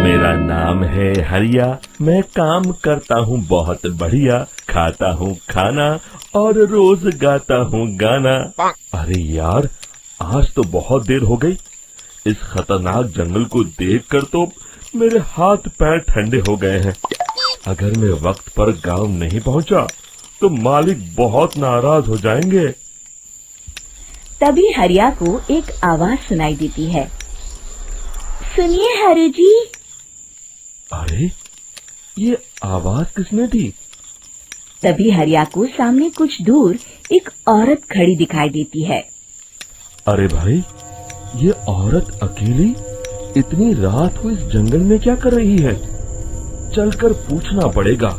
मेरा नाम है हरिया, मैं काम करता हूँ बहुत बढ़िया, खाता हूँ खाना और रोज गाता हूँ गाना। अरे यार, आज तो बहुत देर हो गई। इस खतरनाक जंगल को देखकर तो मेरे हाथ पैर ठंडे हो गए हैं। अगर मैं वक्त पर गांव नहीं पहुंचा तो मालिक बहुत नाराज हो जाएंगे। तभी हरिया को एक आवाज सुनाई देती है। सुनिए हरु जी। अरे, ये आवाज किसने दी? तभी हरिया को सामने कुछ दूर एक औरत खड़ी दिखाई देती है। अरे भाई, ये औरत अकेली इतनी रात को इस जंगल में क्या कर रही है? चलकर पूछना पड़ेगा।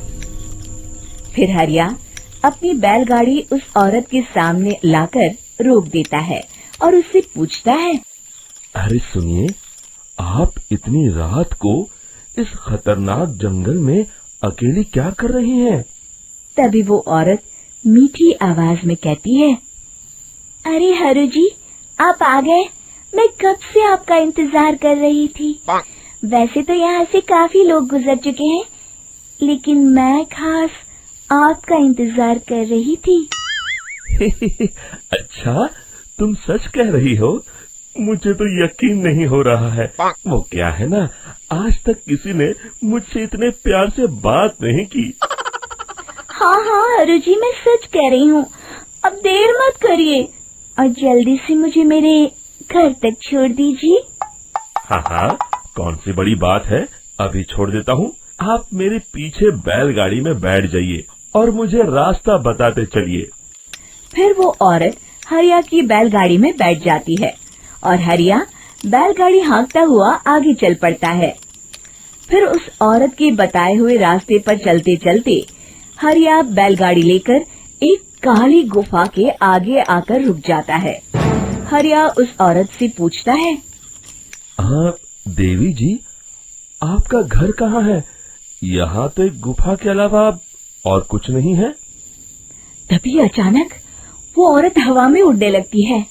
फिर हरिया अपनी बैलगाड़ी उस औरत के सामने लाकर रोक देता है और उससे पूछता है। अरे सुनिए, आप इतनी रात को इस खतरनाक जंगल में अकेली क्या कर रही हैं? तभी वो औरत मीठी आवाज में कहती है, अरे हरु जी, आप आ गए। मैं कब से आपका इंतजार कर रही थी। वैसे तो यहाँ से काफी लोग गुजर चुके हैं, लेकिन मैं खास आपका इंतजार कर रही थी। अच्छा, तुम सच कह रही हो? मुझे तो यकीन नहीं हो रहा है। वो क्या है ना, आज तक किसी ने मुझसे इतने प्यार से बात नहीं की। हाँ हाँ हरु जी, मैं सच कह रही हूँ। अब देर मत करिए और जल्दी से मुझे मेरे घर तक छोड़ दीजिए। हाँ हाँ, कौन सी बड़ी बात है, अभी छोड़ देता हूँ। आप मेरे पीछे बैलगाड़ी में बैठ जाइए और मुझे रास्ता बताते चलिए। फिर वो औरत हरिया की बैलगाड़ी में बैठ जाती है और हरिया बैलगाड़ी हाँकता हुआ आगे चल पड़ता है। फिर उस औरत के बताए हुए रास्ते पर चलते चलते हरिया बैलगाड़ी लेकर एक काली गुफा के आगे आकर रुक जाता है। हरिया उस औरत से पूछता है, हाँ देवी जी, आपका घर कहाँ है? यहाँ तो एक गुफा के अलावा और कुछ नहीं है। तभी अचानक वो औरत हवा में उड़ने लगती है।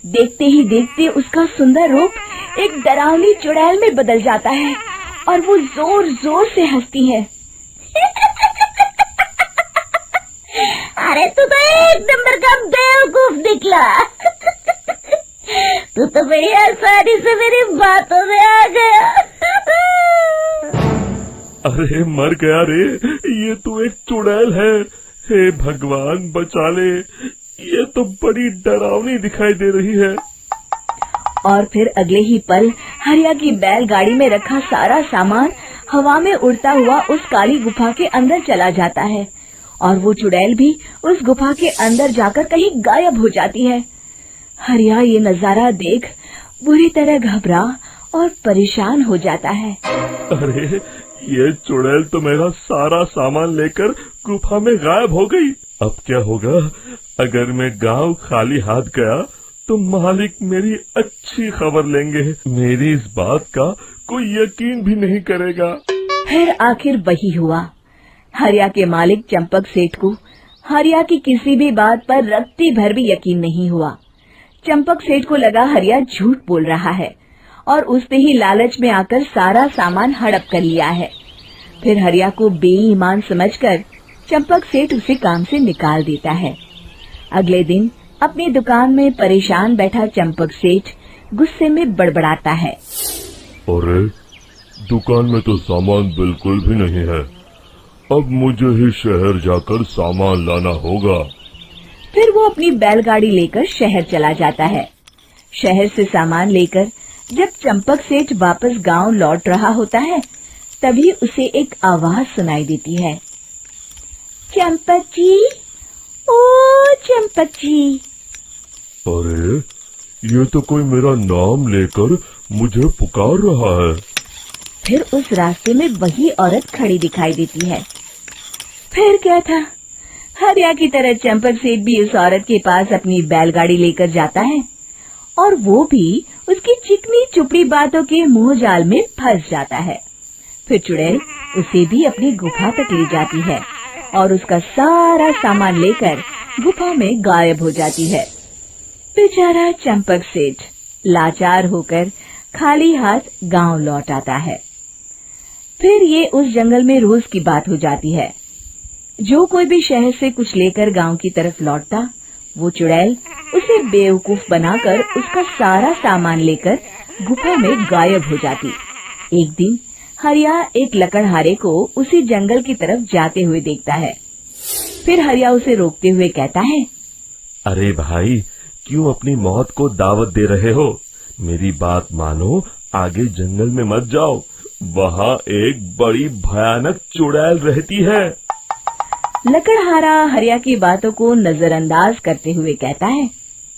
देखते ही देखते उसका सुंदर रूप एक डरावनी चुड़ैल में बदल जाता है और वो जोर जोर से हंसती है। अरे तू तो एक नंबर का बेवकूफ निकला। तू तो बड़ी आसानी से मेरी बातों में आ गया। अरे मर गया रे, ये तो एक चुड़ैल है। हे भगवान बचा ले, ये तो बड़ी डरावनी दिखाई दे रही है। और फिर अगले ही पल हरिया की बैलगाड़ी में रखा सारा सामान हवा में उड़ता हुआ उस काली गुफा के अंदर चला जाता है और वो चुड़ैल भी उस गुफा के अंदर जाकर कहीं गायब हो जाती है। हरिया ये नजारा देख बुरी तरह घबरा और परेशान हो जाता है। अरे, ये चुड़ैल तो मेरा सारा सामान लेकर गुफा में गायब हो गई। अब क्या होगा? अगर मैं गांव खाली हाथ गया तो मालिक मेरी अच्छी खबर लेंगे। मेरी इस बात का कोई यकीन भी नहीं करेगा। फिर आखिर वही हुआ। हरिया के मालिक चंपक सेठ को हरिया की किसी भी बात पर रत्ती भर भी यकीन नहीं हुआ। चंपक सेठ को लगा हरिया झूठ बोल रहा है और उसने ही लालच में आकर सारा सामान हड़प कर लिया है। फिर हरिया को बेईमान समझकर चंपक सेठ उसे काम से निकाल देता है। अगले दिन अपनी दुकान में परेशान बैठा चंपक सेठ गुस्से में बड़बड़ाता है। अरे, दुकान में तो सामान बिल्कुल भी नहीं है। अब मुझे ही शहर जाकर सामान लाना होगा। फिर वो अपनी बैलगाड़ी लेकर शहर चला जाता है। शहर से सामान लेकर जब चंपक सेठ वापस गांव लौट रहा होता है, तभी उसे एक आवाज सुनाई देती है। चंपक जी, ओ चंपक जी। अरे, ये तो कोई मेरा नाम लेकर मुझे पुकार रहा है। फिर उस रास्ते में वही औरत खड़ी दिखाई देती है। फिर क्या था, हरिया की तरह चंपक सेठ भी उस औरत के पास अपनी बैलगाड़ी लेकर जाता है और वो भी उसकी चिकनी चुपड़ी बातों के मुंह जाल में फंस जाता है। फिर चुड़ैल उसे भी अपनी गुफा तक ले जाती है और उसका सारा सामान लेकर गुफा में गायब हो जाती है। बेचारा चंपक सेठ लाचार होकर खाली हाथ गांव लौट आता है। फिर ये उस जंगल में रोज की बात हो जाती है। जो कोई भी शहर से कुछ लेकर गांव की तरफ लौटता, वो चुड़ैल उसे बेवकूफ बनाकर उसका सारा सामान लेकर गुफा में गायब हो जाती। एक दिन हरिया एक लकड़हारे को उसी जंगल की तरफ जाते हुए देखता है। फिर हरिया उसे रोकते हुए कहता है, अरे भाई, क्यों अपनी मौत को दावत दे रहे हो? मेरी बात मानो, आगे जंगल में मत जाओ, वहाँ एक बड़ी भयानक चुड़ैल रहती है। लकड़हारा हरिया की बातों को नजरअंदाज करते हुए कहता है,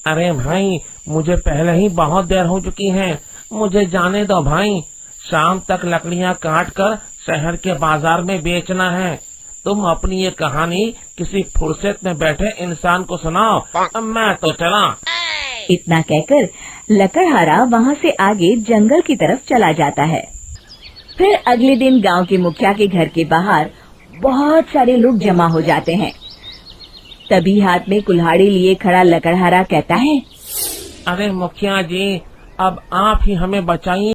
अरे भाई, मुझे पहले ही बहुत देर हो चुकी है, मुझे जाने दो भाई। शाम तक लकड़ियाँ काट कर शहर के बाजार में बेचना है। तुम अपनी ये कहानी किसी फुर्सत में बैठे इंसान को सुनाओ, मैं तो चला। इतना कहकर लकड़हारा वहाँ से आगे जंगल की तरफ चला जाता है। फिर अगले दिन गांव के मुखिया के घर के बाहर बहुत सारे लोग जमा हो जाते हैं। तभी हाथ में कुल्हाड़ी लिए खड़ा लकड़हारा कहता है, अरे मुखिया जी, अब आप ही हमें बचाइए।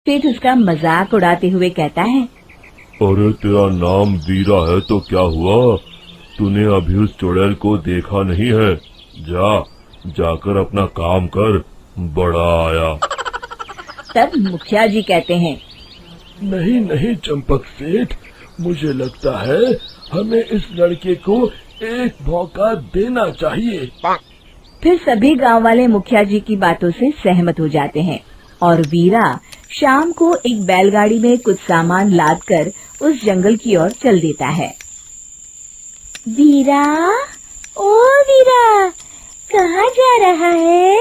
सेठ उसका मजाक उड़ाते हुए कहता है, अरे तेरा नाम वीरा है तो क्या हुआ? तूने अभी उस चुड़ैल को देखा नहीं है? जाकर अपना काम कर, बड़ा आया। तब मुखिया जी कहते हैं, नहीं नहीं चंपक सेठ, मुझे लगता है हमें इस लड़के को एक मौका देना चाहिए। फिर सभी गांव वाले मुखिया जी की बातों से सहमत हो जाते हैं और वीरा शाम को एक बैलगाड़ी में कुछ सामान लादकर उस जंगल की ओर चल देता है। वीरा, ओ वीरा, कहाँ जा रहा है?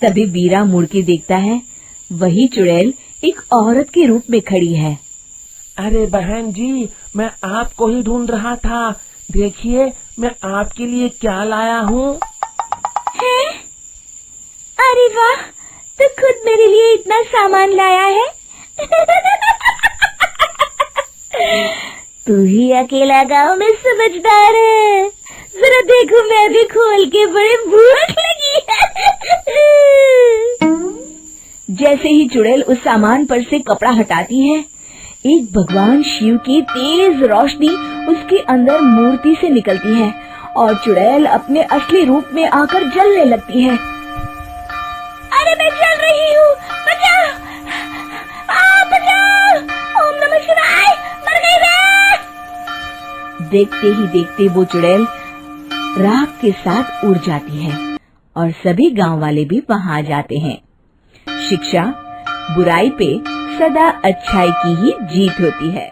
तभी वीरा मुड़ के देखता है, वही चुड़ैल एक औरत के रूप में खड़ी है। अरे बहन जी, मैं आपको ही ढूंढ रहा था। देखिए, मैं आपके लिए क्या लाया हूँ। अरे वाह, तो खुद मेरे लिए इतना सामान लाया है। तू ही अकेला गांव में समझदार है। जरा देखो, मैं भी खोल के, बड़े भूख लगी है। जैसे ही चुड़ैल उस सामान पर से कपड़ा हटाती है, एक भगवान शिव की तेज रोशनी उसके अंदर मूर्ति से निकलती है और चुड़ैल अपने असली रूप में आकर जलने लगती है। अरे मैं जल रही हूँ, बचाओ! बचाओ! ओम नमः शिवाय, मर गई मैं! देखते ही देखते वो चुड़ैल राख के साथ उड़ जाती है और सभी गांव वाले भी वहां जाते हैं। शिक्षा बुराई पे सदा अच्छाई की ही जीत होती है।